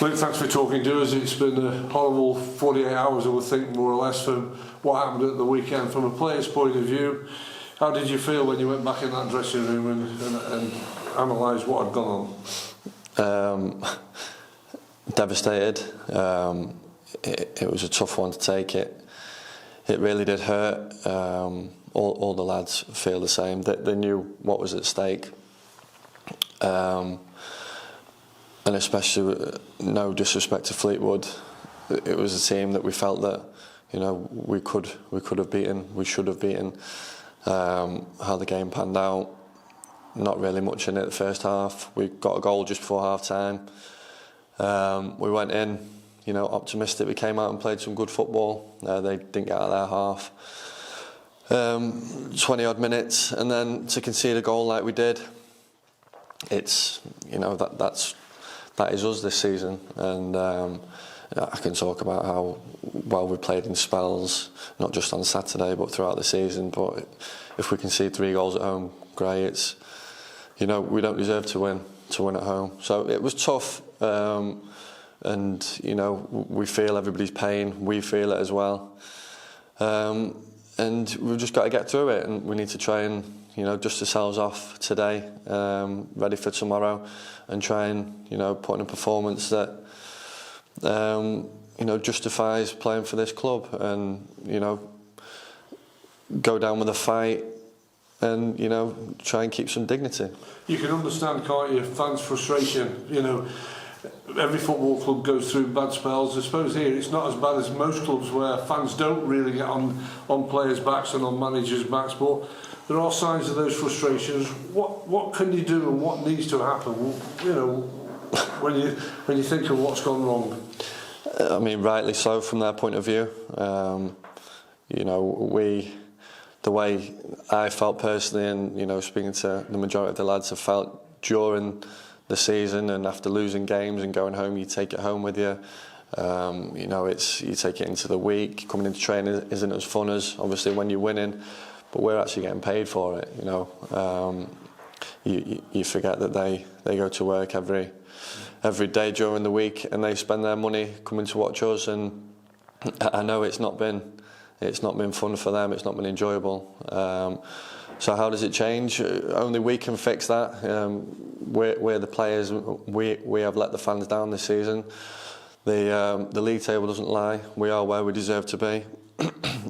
Luke, thanks for talking to us. It's been a horrible 48 hours, I would think, more or less, from what happened at the weekend. From a player's point of view, how did you feel when you went back in that dressing room and analysed what had gone on? Devastated. It was a tough one to take. It really did hurt. All the lads feel the same. They knew what was at stake. And especially, no disrespect to Fleetwood, it was a team that we felt that, we could have beaten, we should have beaten. How the game panned out, not really much in it the first half. We got a goal just before half time. We went in, optimistic. We came out and played some good football. They didn't get out of their half. 20 odd minutes, and then to concede a goal like we did, it's that is us this season. And I can talk about how well we played in spells, not just on Saturday but throughout the season. But if we concede 3 goals at home, great. It's we don't deserve to win at home. So it was tough, and we feel everybody's pain. We feel it as well, and we've just got to get through it. And we need to try and dust ourselves off today, ready for tomorrow, and try and put in a performance that justifies playing for this club, and go down with a fight, and try and keep some dignity. You can understand, can't you, fans' frustration. Every football club goes through bad spells. I suppose here it's not as bad as most clubs where fans don't really get on players' backs and on managers' backs, but there are signs of those frustrations. What can you do, and what needs to happen? When you think of what's gone wrong. I mean, rightly so from their point of view. The way I felt personally, and speaking to the majority of the lads, have felt during the season, and after losing games and going home, you take it home with you. You take it into the week. Coming into training isn't as fun as obviously when you're winning, but we're actually getting paid for it. You forget that they go to work every day during the week, and they spend their money coming to watch us. And I know it's not been fun for them. It's not been enjoyable. So how does it change? Only we can fix that. We're the players. We have let the fans down this season. The league table doesn't lie. We are where we deserve to be,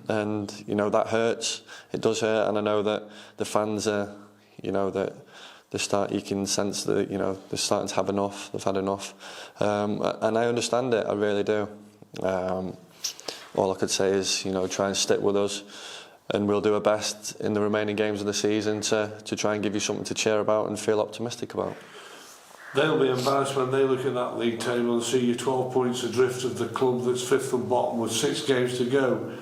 and that hurts. It does hurt, and I know that the fans are, that you can sense that they're starting to have enough. They've had enough, and I understand it. I really do. All I could say is try and stick with us, and we'll do our best in the remaining games of the season to try and give you something to cheer about and feel optimistic about. They'll be embarrassed when they look at that league table and see you 12 points adrift of the club that's 5th and bottom with 6 games to go.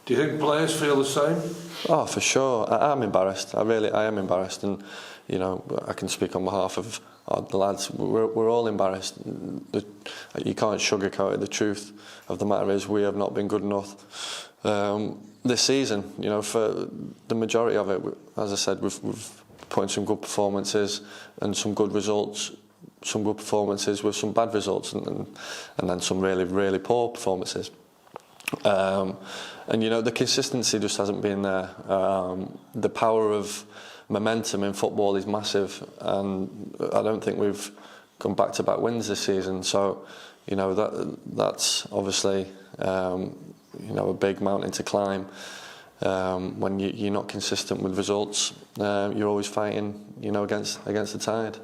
Do you think players feel the same? Oh, for sure. I'm embarrassed. I am embarrassed, and I can speak on behalf of the lads. We're all embarrassed. You can't sugarcoat it. The truth of the matter is we have not been good enough this season. For the majority of it, as I said, we've put in some good performances and some good results. Some good performances with some bad results, and then some really, really poor performances. And the consistency just hasn't been there. The power of momentum in football is massive, and I don't think we've gone back-to-back wins this season. So, that's obviously a big mountain to climb. When you're not consistent with results, you're always fighting, against the tide.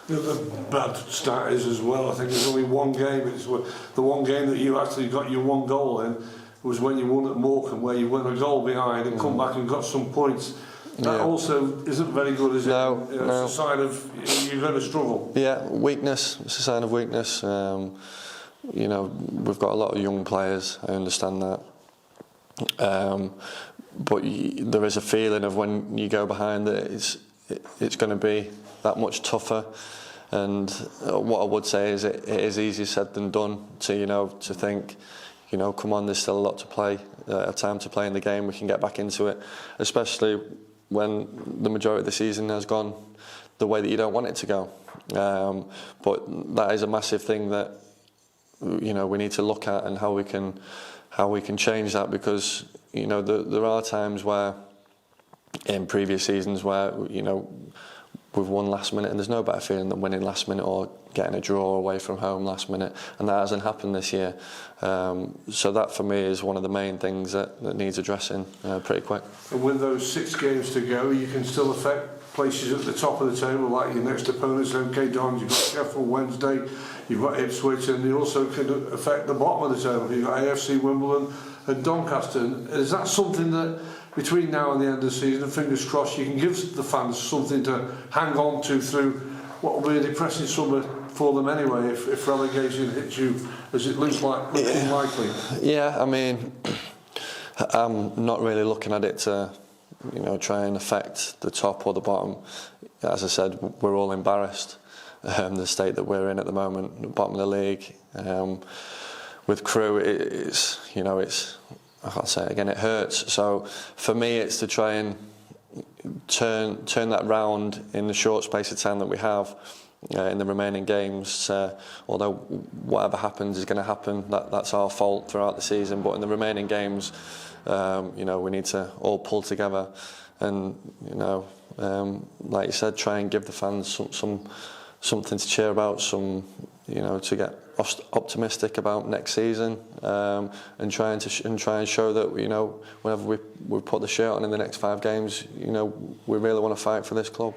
The bad stat is as well, I think there's only one game. It's the one game that you actually got your 1 goal in was when you won at Morecambe, where you went a goal behind and come back and got some points. That also isn't very good, is it? No. It's a sign of you're going to struggle. Yeah, weakness. It's a sign of weakness. We've got a lot of young players. I understand that. But there is a feeling of when you go behind that it's going to be that much tougher. And what I would say is it is easier said than done to think, come on, there's still a lot to play, a time to play in the game. We can get back into it, especially when the majority of the season has gone the way that you don't want it to go. But that is a massive thing that we need to look at and how we can change that, because there are times where in previous seasons where we've won last minute, and there's no better feeling than winning last minute or getting a draw away from home last minute, and that hasn't happened this year. So that for me is one of the main things that needs addressing pretty quick. And with those 6 games to go, you can still affect places at the top of the table, like your next opponents, MK Dons, you've got Sheffield Wednesday, you've got Ipswich, and you also can affect the bottom of the table. You've got AFC Wimbledon and Doncaster. And is that something that between now and the end of the season, and fingers crossed, you can give the fans something to hang on to through what will be a depressing summer for them anyway, if relegation hits you as it looks unlikely? Yeah, I mean, I'm not really looking at it to try and affect the top or the bottom. As I said, we're all embarrassed, the state that we're in at the moment, the bottom of the league. With Crewe, I can't say it again, it hurts. So for me, it's to try and turn that round in the short space of time that we have in the remaining games. Although whatever happens is going to happen, that's our fault throughout the season. But in the remaining games, we need to all pull together and, like you said, try and give the fans something to cheer about, to get optimistic about next season, and try and show that whenever we put the shirt on in the next 5 games, we really want to fight for this club.